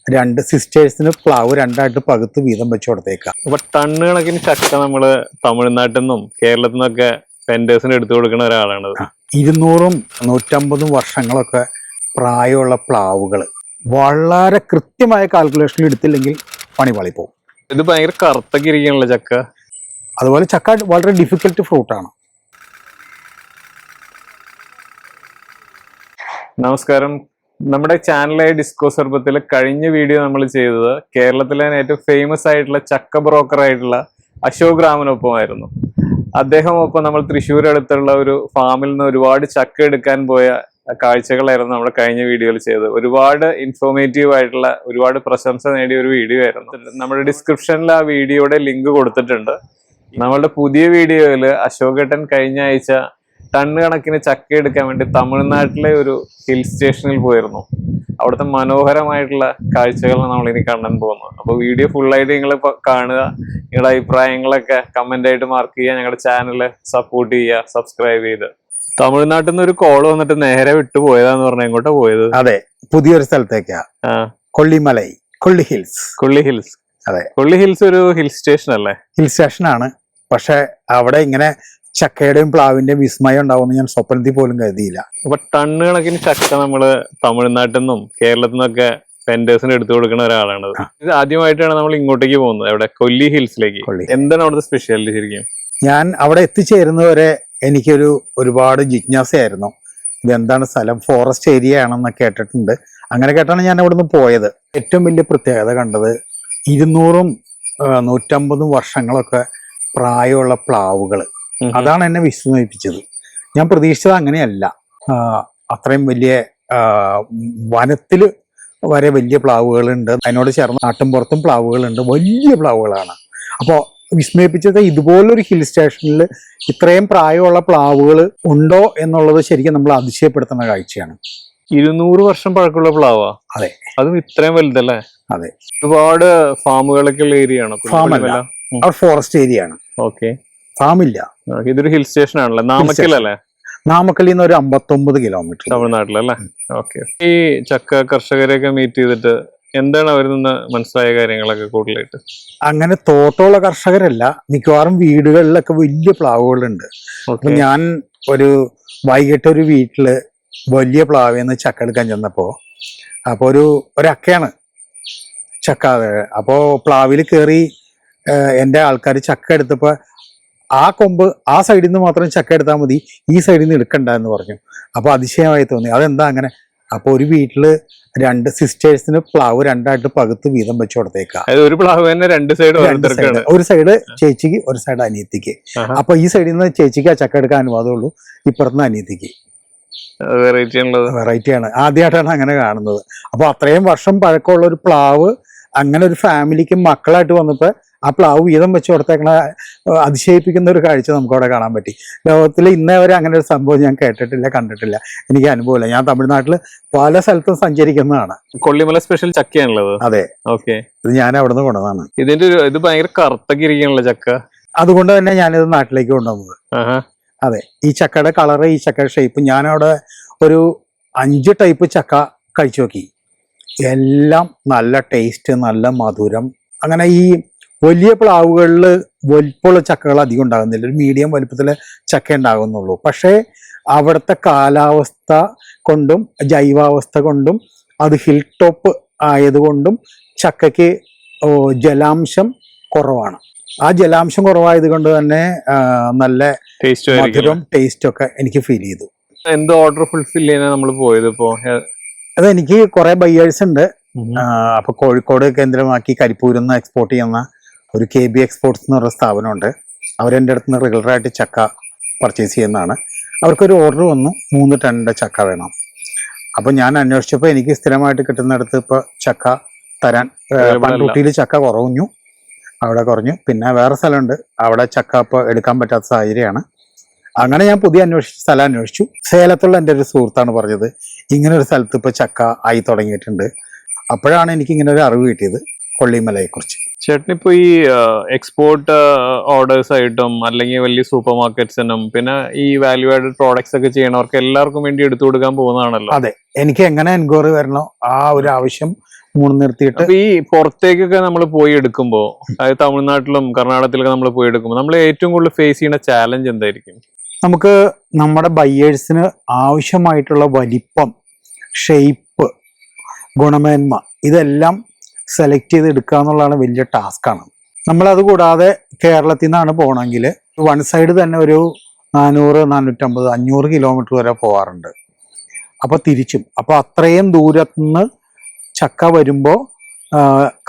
രണ്ട് സിസ്റ്റേഴ്സിന് പ്ലാവ് രണ്ടായിട്ട് പകുത്ത് വീതം വെച്ച് കൊടുത്തേക്കാം. അപ്പൊ ടണ്ണ് കണക്കിന് ചക്ക നമ്മള് തമിഴ്നാട്ടിൽ നിന്നും കേരളത്തിൽ നിന്നൊക്കെ വെൻഡേഴ്സിന് എടുത്തു കൊടുക്കുന്ന ഒരാളാണ്. 200-150 വർഷങ്ങളൊക്കെ പ്രായമുള്ള പ്ലാവുകൾ വളരെ കൃത്യമായ കാൽക്കുലേഷനിൽ എടുത്തില്ലെങ്കിൽ പണി പാളിപ്പോവും. ഇത് ഭയങ്കര കറുത്തൊക്കെ ഇരിക്കണല്ലോ ചക്ക. അതുപോലെ ചക്ക വളരെ ഡിഫിക്കൽട്ട് ഫ്രൂട്ടാണ്. നമസ്കാരം. നമ്മുടെ ചാനലായ ഡിസ്കോ സർബത്തിൽ കഴിഞ്ഞ വീഡിയോ നമ്മൾ ചെയ്തത് കേരളത്തിലെ ഏറ്റവും ഫേമസ് ആയിട്ടുള്ള ചക്ക ബ്രോക്കർ ആയിട്ടുള്ള അശോക് രാമനൊപ്പമായിരുന്നു. അദ്ദേഹമൊപ്പം നമ്മൾ തൃശ്ശൂർ അടുത്തുള്ള ഒരു ഫാമിൽ നിന്ന് ഒരുപാട് ചക്ക എടുക്കാൻ പോയ കാഴ്ചകളായിരുന്നു നമ്മുടെ കഴിഞ്ഞ വീഡിയോയിൽ ചെയ്തത്. ഒരുപാട് ഇൻഫോർമേറ്റീവ് ആയിട്ടുള്ള ഒരുപാട് പ്രശംസ നേടിയ ഒരു വീഡിയോ ആയിരുന്നു. നമ്മുടെ ഡിസ്ക്രിപ്ഷനിൽ ആ വീഡിയോയുടെ ലിങ്ക് കൊടുത്തിട്ടുണ്ട്. നമ്മളുടെ പുതിയ വീഡിയോയിൽ അശോക് ഏട്ടൻ കഴിഞ്ഞ ആഴ്ച ടണ്ണ് കണക്കിന് ചക്ക എടുക്കാൻ വേണ്ടി തമിഴ്നാട്ടിലെ ഒരു ഹിൽ സ്റ്റേഷനിൽ പോയിരുന്നു. അവിടുത്തെ മനോഹരമായിട്ടുള്ള കാഴ്ചകളാണ് നമ്മൾ ഇനി കാണാൻ പോകുന്നത്. അപ്പോൾ വീഡിയോ ഫുള്ളായിട്ട് നിങ്ങൾ കാണുക. നിങ്ങളുടെ അഭിപ്രായങ്ങളൊക്കെ കമന്റ് ആയിട്ട് മാർക്ക് ചെയ്യുക. ഞങ്ങളുടെ ചാനൽ സപ്പോർട്ട് ചെയ്യുക, സബ്സ്ക്രൈബ് ചെയ്ത്. തമിഴ്നാട്ടിൽ നിന്ന് ഒരു കോൾ വന്നിട്ട് നേരെ വിട്ടു പോയതാന്ന് പറഞ്ഞാൽ എങ്ങോട്ടാ പോയത്? അതെ, പുതിയൊരു സ്ഥലത്തേക്കാ. കൊള്ളിമലൈ, കൊള്ളി ഹിൽസ്. കൊള്ളി ഹിൽസ്. അതെ, കൊള്ളി ഹിൽസ് ഒരു ഹിൽ സ്റ്റേഷൻ അല്ലേ? ഹിൽ സ്റ്റേഷൻ ആണ്. പക്ഷെ അവിടെ ഇങ്ങനെ ചക്കയുടെയും പ്ലാവിന്റെയും വിസ്മയം ഉണ്ടാവുമെന്ന് ഞാൻ സ്വപ്നത്തിൽ പോലും കരുതിയില്ല. അപ്പൊ ടണ്ണ് കണക്കിന് ചക്ക നമ്മള് തമിഴ്നാട്ടിൽ നിന്നും കേരളത്തിൽ നിന്നൊക്കെ വെൻഡേഴ്സിന് എടുത്തു കൊടുക്കുന്ന ഒരാളാണ്. ഇത് ആദ്യമായിട്ടാണ് നമ്മൾ ഇങ്ങോട്ടേക്ക് പോകുന്നത്. അവിടെ കൊല്ലി ഹിൽസിലേക്ക്. എന്താണ് അവിടുത്തെ സ്പെഷ്യാലിറ്റി ശരിക്കും? ഞാൻ അവിടെ എത്തിച്ചേരുന്നവരെ എനിക്കൊരു ഒരുപാട് ജിജ്ഞാസയായിരുന്നു. ഇതെന്താണ് സ്ഥലം? ഫോറസ്റ്റ് ഏരിയ ആണെന്ന് കേട്ടിട്ടുണ്ട്. അങ്ങനെ കേട്ടാണ് ഞാൻ അവിടെ നിന്ന് പോയത്. ഏറ്റവും വലിയ പ്രത്യേകത കണ്ടത് 200-150 വർഷങ്ങളൊക്കെ പ്രായമുള്ള പ്ലാവുകൾ. അതാണ് എന്നെ വിസ്മയിപ്പിച്ചത്. ഞാൻ പ്രതീക്ഷിച്ചത് അങ്ങനെയല്ല. അത്രയും വലിയ വനത്തില് വരെ വലിയ പ്ലാവുകളുണ്ട്. അതിനോട് ചേർന്ന് നാട്ടിൻപുറത്തും പ്ലാവുകളുണ്ട്. വലിയ പ്ലാവുകളാണ്. അപ്പോൾ വിസ്മയിപ്പിച്ചത് ഇതുപോലൊരു ഹിൽ സ്റ്റേഷനിൽ ഇത്രയും പ്രായമുള്ള പ്ലാവുകൾ ഉണ്ടോ എന്നുള്ളത് ശരിക്കും നമ്മൾ അതിശയപ്പെടുത്തുന്ന കാഴ്ചയാണ്. 200 വർഷം പഴക്കമുള്ള പ്ലാവാ? അതെ. അതും ഇത്രയും വലുതല്ലേ? അതെ. ഒരുപാട് ഫാമുകളൊക്കെ ഉള്ള ഏരിയ ആണോ? ഫാമല്ല, അവിടെ ഫോറസ്റ്റ് ഏരിയ ആണ്. ഓക്കെ. ഫാമില്ല. ഇതൊരു ഹിൽ സ്റ്റേഷൻ ആണല്ലേ? നാമക്കലല്ലേ? നാമക്കലിൽ നിന്ന് ഒരു 59 കിലോമീറ്റർ തമിഴ്നാട്ടിലല്ലേ? ഓക്കെ. ഈ ചക്ക കർഷകരെയൊക്കെ മീറ്റ് ചെയ്തിട്ട് എന്താണ് അവരിൽ നിന്ന് മനസ്സിലായ കാര്യങ്ങളൊക്കെ കൂടുതലായിട്ട്? അങ്ങനെ തോട്ടമുള്ള കർഷകരല്ല, മിക്കവാറും വീടുകളിലൊക്കെ വലിയ പ്ലാവുകളുണ്ട്. അപ്പൊ ഞാൻ വൈകിട്ട് ഒരു വീട്ടില് വലിയ പ്ലാവിന്ന് ചക്ക എടുക്കാൻ ചെന്നപ്പോ, അപ്പൊ ഒരക്കയാണ് ചക്ക. അപ്പോ പ്ലാവിൽ കയറി എൻ്റെ ആൾക്കാർ ചക്ക എടുത്തപ്പോ ആ കൊമ്പ് ആ സൈഡിൽ നിന്ന് മാത്രം ചക്ക എടുത്താൽ മതി, ഈ സൈഡിൽ നിന്ന് എടുക്കണ്ട എന്ന് പറഞ്ഞു. അപ്പൊ അതിശയമായി തോന്നി. അതെന്താ അങ്ങനെ? അപ്പൊ ഒരു വീട്ടില് രണ്ട് സിസ്റ്റേഴ്സിന് പ്ലാവ് രണ്ടായിട്ട് പകുത്ത് വീതം വെച്ച് കൊടുത്തേക്കാം. ഒരു പ്ലാവ് തന്നെ രണ്ട് സൈഡ്, ഒരു സൈഡ് ചേച്ചിക്ക്, ഒരു സൈഡ് അനിയത്തിക്ക്. അപ്പൊ ഈ സൈഡിൽ നിന്ന് ചേച്ചിക്ക് ആ ചക്ക എടുക്കാൻ അനുവാദമുള്ളൂ, ഇപ്പുറത്തുനിന്ന് അനിയത്തിക്ക്. വെറൈറ്റിയാണ്. ആദ്യമായിട്ടാണ് അങ്ങനെ കാണുന്നത്. അപ്പൊ അത്രയും വർഷം പഴക്കമുള്ള ഒരു പ്ലാവ് അങ്ങനെ ഒരു ഫാമിലിക്ക് മക്കളായിട്ട് വന്നപ്പോ ആ പ്ലാവ് വീതം വെച്ച് കൊടുത്തേക്കണ അതിശയിപ്പിക്കുന്ന ഒരു കാഴ്ച നമുക്ക് അവിടെ കാണാൻ പറ്റി. ലോകത്തിൽ ഇന്നേ വരെ അങ്ങനെ ഒരു സംഭവം ഞാൻ കേട്ടിട്ടില്ല, കണ്ടിട്ടില്ല, എനിക്ക് അനുഭവമില്ല. ഞാൻ തമിഴ്നാട്ടിൽ പല സ്ഥലത്തും സഞ്ചരിക്കുന്നതാണ്. കൊള്ളിമല സ്പെഷ്യൽ ചക്കയാണുള്ളത്. അതെ. ഓക്കെ. ഇത് ഞാൻ അവിടെ നിന്ന് കൊണ്ടുവന്നതാണ്. ഇത് ഭയങ്കര കറുത്തൊക്കെ ഇരിക്കണല്ലോ ചക്ക. അതുകൊണ്ട് തന്നെ ഞാനിത് നാട്ടിലേക്ക് കൊണ്ടുവന്നത്. അതെ. ഈ ചക്കയുടെ കളറ്, ഈ ചക്കയുടെ ഷേപ്പ്, ഞാനവിടെ ഒരു 5 ടൈപ്പ് ചക്ക കഴിച്ചു നോക്കി. എല്ലാം നല്ല ടേസ്റ്റ്, നല്ല മധുരം. അങ്ങനെ ഈ വലിയ പ്ലാവുകളിൽ വലിപ്പമുള്ള ചക്കകൾ അധികം ഉണ്ടാകുന്നില്ല, ഒരു മീഡിയം വലിപ്പത്തിലെ ചക്ക ഉണ്ടാകുന്നുള്ളൂ. പക്ഷേ അവിടുത്തെ കാലാവസ്ഥ കൊണ്ടും ജൈവാവസ്ഥ കൊണ്ടും അത് ഹിൽ ടോപ്പ് ആയതുകൊണ്ടും ചക്കയ്ക്ക് ജലാംശം കുറവാണ്. ആ ജലാംശം കുറവായത് കൊണ്ട് തന്നെ നല്ല മധുരം, ടേസ്റ്റ് ഒക്കെ എനിക്ക് ഫീൽ ചെയ്തു. എന്ത് ഓർഡർ ഫുൾഫിൽ ചെയ്യാൻ നമ്മൾ പോയത്? ഇപ്പോ അതെനിക്ക് കുറെ ബയ്യേഴ്സ് ഉണ്ട്. അപ്പൊ കോഴിക്കോട് കേന്ദ്രമാക്കി കരിപ്പൂരിൽ നിന്ന് എക്സ്പോർട്ട് ചെയ്യുന്ന ഒരു KB എക്സ്പോർട്സ് എന്ന് പറയുന്ന സ്ഥാപനമുണ്ട്. അവരെൻ്റെ അടുത്ത് നിന്ന് റെഗുലറായിട്ട് ചക്ക പർച്ചേസ് ചെയ്യുന്നതാണ്. അവർക്കൊരു ഓർഡർ വന്നു, 3 ടണ്ണിൻ്റെ ചക്ക വേണം. അപ്പൊ ഞാൻ അന്വേഷിച്ചപ്പോൾ എനിക്ക് സ്ഥിരമായിട്ട് കിട്ടുന്നിടത്ത് ഇപ്പൊ ചക്ക തരാൻ പൺകുട്ടിയിൽ ചക്ക കുറഞ്ഞു, അവിടെ കുറഞ്ഞു. പിന്നെ വേറെ സ്ഥലമുണ്ട്, അവിടെ ചക്ക ഇപ്പോൾ എടുക്കാൻ പറ്റാത്ത സാഹചര്യമാണ്. അങ്ങനെ ഞാൻ പുതിയ സ്ഥലം അന്വേഷിച്ചു. സേലത്തുള്ള എൻ്റെ ഒരു സുഹൃത്താണ് പറഞ്ഞത് ഇങ്ങനെ ഒരു സ്ഥലത്ത് ഇപ്പൊ ചക്ക ആയി തുടങ്ങിയിട്ടുണ്ട്. അപ്പോഴാണ് എനിക്ക് ഇങ്ങനെ ഒരു അറിവ് കിട്ടിയത് കൊള്ളിമലയെ കുറിച്ച്. ചേട്ടൻ ഇപ്പൊ ഈ എക്സ്പോർട്ട് ഓർഡേഴ്സ് ആയിട്ടും അല്ലെങ്കിൽ വലിയ സൂപ്പർ മാർക്കറ്റ്സിനും പിന്നെ ഈ വാല്യൂ ആഡഡ് പ്രോഡക്ട്സ് ഒക്കെ ചെയ്യണവർക്ക് എല്ലാവർക്കും വേണ്ടി എടുത്തു കൊടുക്കാൻ പോകുന്നതാണല്ലോ? അതെ. എനിക്ക് എങ്ങനെ എൻക്വയറി വരണോ ആ ഒരു ആവശ്യം മൂന്ന് നിർത്തിയിട്ട് അപ്പൊ ഈ പുറത്തേക്കൊക്കെ നമ്മൾ പോയി എടുക്കുമ്പോ, അതായത് തമിഴ്നാട്ടിലും കർണാടകത്തിലൊക്കെ നമ്മൾ പോയി എടുക്കുമ്പോൾ നമ്മൾ ഏറ്റവും കൂടുതൽ ഫേസ് ചെയ്യുന്ന ചാലഞ്ച് എന്തായിരിക്കും? നമുക്ക് നമ്മുടെ ബയ്യേഴ്സിന് ആവശ്യമായിട്ടുള്ള വലിപ്പം, ഷെയ്പ്പ്, ഗുണമേന്മ ഇതെല്ലാം സെലക്ട് ചെയ്ത് എടുക്കുക എന്നുള്ളതാണ് വലിയ ടാസ്ക്കാണ്. നമ്മളത് കൂടാതെ കേരളത്തിൽ നിന്നാണ് പോകണമെങ്കിൽ വൺ സൈഡ് തന്നെ ഒരു 400, 450, 500 കിലോമീറ്റർ വരെ പോകാറുണ്ട്. അപ്പോൾ തിരിച്ചും. അപ്പോൾ അത്രയും ദൂരത്തുനിന്ന് ചക്ക വരുമ്പോൾ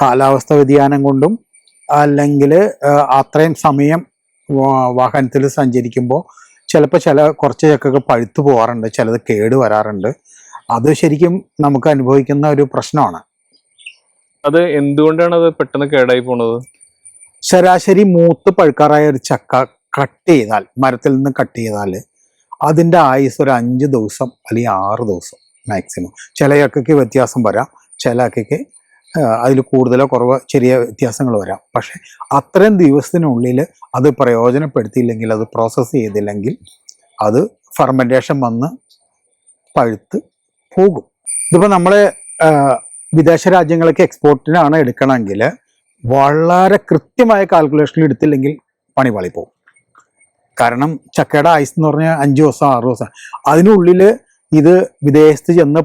കാലാവസ്ഥ വ്യതിയാനം കൊണ്ടും അല്ലെങ്കിൽ അത്രയും സമയം വാഹനത്തിൽ സഞ്ചരിക്കുമ്പോൾ ചിലപ്പോൾ കുറച്ച് ചക്കൊക്കെ പഴുത്തു പോകാറുണ്ട്, ചിലത് കേട് വരാറുണ്ട്. അത് ശരിക്കും നമുക്ക് അനുഭവിക്കുന്ന ഒരു പ്രശ്നമാണ്. അത് എന്തുകൊണ്ടാണ് അത് പെട്ടെന്ന് കേടായി പോണത്? ശരാശരി മൂത്ത് പഴുക്കാറായ ഒരു ചക്ക കട്ട് ചെയ്താൽ, മരത്തിൽ നിന്ന് കട്ട് ചെയ്താൽ അതിൻ്റെ ആയുസ് ഒരു 5 ദിവസം അല്ലെങ്കിൽ 6 ദിവസം മാക്സിമം. ചില ചക്കയ്ക്ക് വ്യത്യാസം വരാം, ചില ചക്കയ്ക്ക് അതിൽ കൂടുതലോ കുറവോ ചെറിയ വ്യത്യാസങ്ങൾ വരാം. പക്ഷെ അത്രയും ദിവസത്തിനുള്ളിൽ അത് പ്രയോജനപ്പെടുത്തിയില്ലെങ്കിൽ, അത് പ്രോസസ്സ് ചെയ്തില്ലെങ്കിൽ അത് ഫെർമെൻറ്റേഷൻ വന്ന് പഴുത്ത് പോകും. ഇതിപ്പോൾ നമ്മൾ വിദേശ രാജ്യങ്ങൾക്ക് എക്സ്പോർട്ടിനാണ് എടുക്കണമെങ്കിൽ വളരെ കൃത്യമായ കാൽക്കുലേഷനിൽ എടുത്തില്ലെങ്കിൽ പണി പാളിപ്പോകും. കാരണം ചക്കയുടെ ആയുസ് എന്ന് പറഞ്ഞാൽ 5 ദിവസം 6 ദിവസം. അതിനുള്ളിൽ ഇത് വിദേശത്ത് ചെന്ന്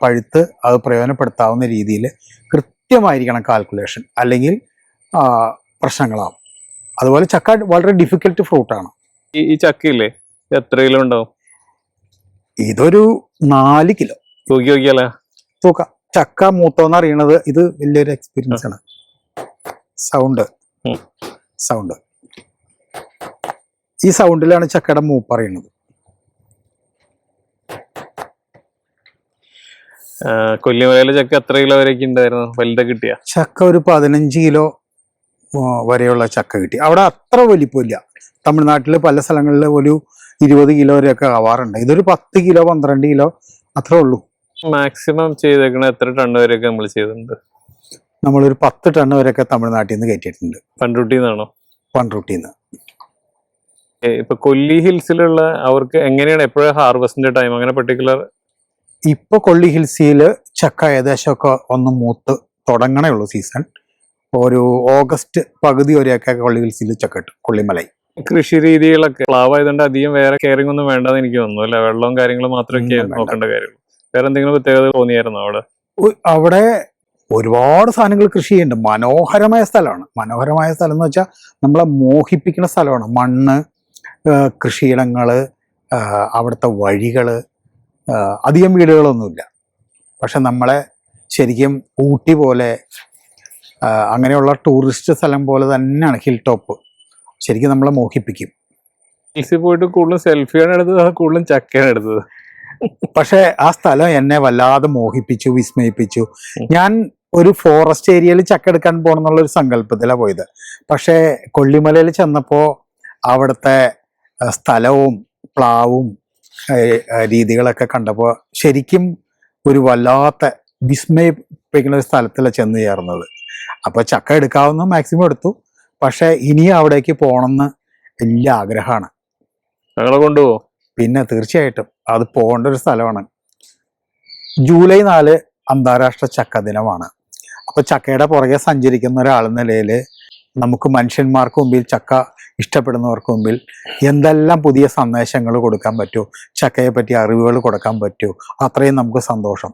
പഴുത്ത് അത് പ്രയോജനപ്പെടുത്താവുന്ന രീതിയിൽ കൃത്യമായിരിക്കണം കാൽക്കുലേഷൻ, അല്ലെങ്കിൽ പ്രശ്നങ്ങളാവും. അതുപോലെ ചക്ക വളരെ ഡിഫിക്കൽട്ട് ഫ്രൂട്ടാണ്. ഈ ചക്കയില്ലേ എത്ര കിലോ ഉണ്ടാവും? ഇതൊരു 4 കിലോ തൂക്കി നോക്കിയാലേ തൂക്കാം. ചക്ക മൂത്തോന്ന് അറിയണത് ഇത് വലിയൊരു എക്സ്പീരിയൻസ് ആണ്. സൗണ്ട് ഈ സൗണ്ടിലാണ് ചക്കയുടെ മൂപ്പ് അറിയുന്നത്. കൊല്ലിമലയിലെ ചക്ക എത്ര കിലോ വരെയൊക്കെ ഉണ്ടായിരുന്നു? വലുത് കിട്ടിയ ചക്ക ഒരു 15 കിലോ വരെയുള്ള ചക്ക കിട്ടി. അവിടെ അത്ര വലിപ്പമില്ല. തമിഴ്നാട്ടിൽ പല സ്ഥലങ്ങളിൽ ഒരു 20 കിലോ വരെയൊക്കെ ആവാറുണ്ട്. ഇതൊരു 10 കിലോ 12 കിലോ അത്രേ ഉള്ളൂ. മാക്സിമം ചെയ്തേക്കണ എത്ര ടൺ വരെയൊക്കെ നമ്മൾ ചെയ്തിട്ടുണ്ട്? നമ്മളൊരു 10 ടൺ വരെയൊക്കെ തമിഴ്നാട്ടിൽ നിന്ന് കയറ്റിയിട്ടുണ്ട്. പൺറുട്ടിന്നാണോ? പൺറുട്ടിന്ന്. ഇപ്പൊ കൊല്ലി ഹിൽസിലുള്ള അവർക്ക് എങ്ങനെയാണ് എപ്പോഴും ഹാർവെസ്റ്റിന്റെ ടൈം അങ്ങനെ പർട്ടിക്കുലർ? ഇപ്പൊ കൊല്ലി ഹിൽസിൽ ചക്ക ഏകദേശമൊക്കെ ഒന്ന് മൂത്ത് തുടങ്ങണേ ഉള്ളൂ സീസൺ. ഒരു ഓഗസ്റ്റ് പകുതി വരെയൊക്കെ കൊല്ലി ഹിൽസിൽ ചക്ക കിട്ടും. കൊള്ളിമലൈ കൃഷി രീതികളൊക്കെ പ്ലാവ് ആയതുകൊണ്ട് അധികം വേറെ കെയറിംഗ് ഒന്നും വേണ്ടെന്ന് എനിക്ക് തോന്നുന്നു അല്ലെ? വെള്ളവും കാര്യങ്ങളും മാത്രമൊക്കെ നോക്കേണ്ട കാര്യമുള്ളൂ. വേറെ എന്തെങ്കിലും പ്രത്യേകത തോന്നിയായിരുന്നോ അവിടെ? അവിടെ ഒരുപാട് സാധനങ്ങൾ കൃഷി ചെയ്യുന്നുണ്ട്. മനോഹരമായ സ്ഥലമാണ്. മനോഹരമായ സ്ഥലം എന്ന് വെച്ചാൽ നമ്മളെ മോഹിപ്പിക്കുന്ന സ്ഥലമാണ്. മണ്ണ്, കൃഷിയിടങ്ങള്, അവിടുത്തെ വഴികള്, അധികം വീടുകളൊന്നുമില്ല. പക്ഷെ നമ്മളെ ശരിക്കും ഊട്ടി പോലെ അങ്ങനെയുള്ള ടൂറിസ്റ്റ് സ്ഥലം പോലെ തന്നെയാണ് ഹിൽ ടോപ്പ്. ശരിക്കും നമ്മളെ മോഹിപ്പിക്കും. ഹിൽസിൽ പോയിട്ട് കൂടുതലും സെൽഫിയാണ് എടുത്തത്, അത് കൂടുതലും ചക്കയാണ് എടുത്തത്. പക്ഷെ ആ സ്ഥലം എന്നെ വല്ലാതെ മോഹിപ്പിച്ചു, വിസ്മയിപ്പിച്ചു. ഞാൻ ഒരു ഫോറസ്റ്റ് ഏരിയയിൽ ചക്ക എടുക്കാൻ പോകണം എന്നുള്ളൊരു സങ്കല്പത്തിലാണ് പോയത്. പക്ഷേ കൊല്ലിമലയിൽ ചെന്നപ്പോൾ അവിടുത്തെ സ്ഥലവും പ്ലാവും രീതികളൊക്കെ കണ്ടപ്പോൾ ശരിക്കും ഒരു വല്ലാത്ത വിസ്മയിപ്പിക്കുന്ന ഒരു സ്ഥലത്തിലാണ് ചെന്ന് ചേർന്നത്. അപ്പോൾ ചക്ക എടുക്കാവുന്ന മാക്സിമം എടുത്തു. പക്ഷെ ഇനിയും അവിടേക്ക് പോകണമെന്ന് വലിയ ആഗ്രഹമാണ്. ഞങ്ങളെ കൊണ്ടുപോകും. പിന്നെ തീർച്ചയായിട്ടും അത് പോകേണ്ട ഒരു സ്ഥലമാണ്. ജൂലൈ 4 അന്താരാഷ്ട്ര ചക്ക ദിനമാണ്. അപ്പോൾ ചക്കയുടെ പുറകെ സഞ്ചരിക്കുന്ന ഒരാളെന്ന നിലയിൽ നമുക്ക് മനുഷ്യന്മാർക്ക് മുമ്പിൽ, ചക്ക ഇഷ്ടപ്പെടുന്നവർക്ക് മുമ്പിൽ എന്തെല്ലാം പുതിയ സന്ദേശങ്ങൾ കൊടുക്കാൻ പറ്റുമോ, ചക്കയെ പറ്റി അറിവുകൾ കൊടുക്കാൻ പറ്റുമോ, അത്രയും നമുക്ക് സന്തോഷം.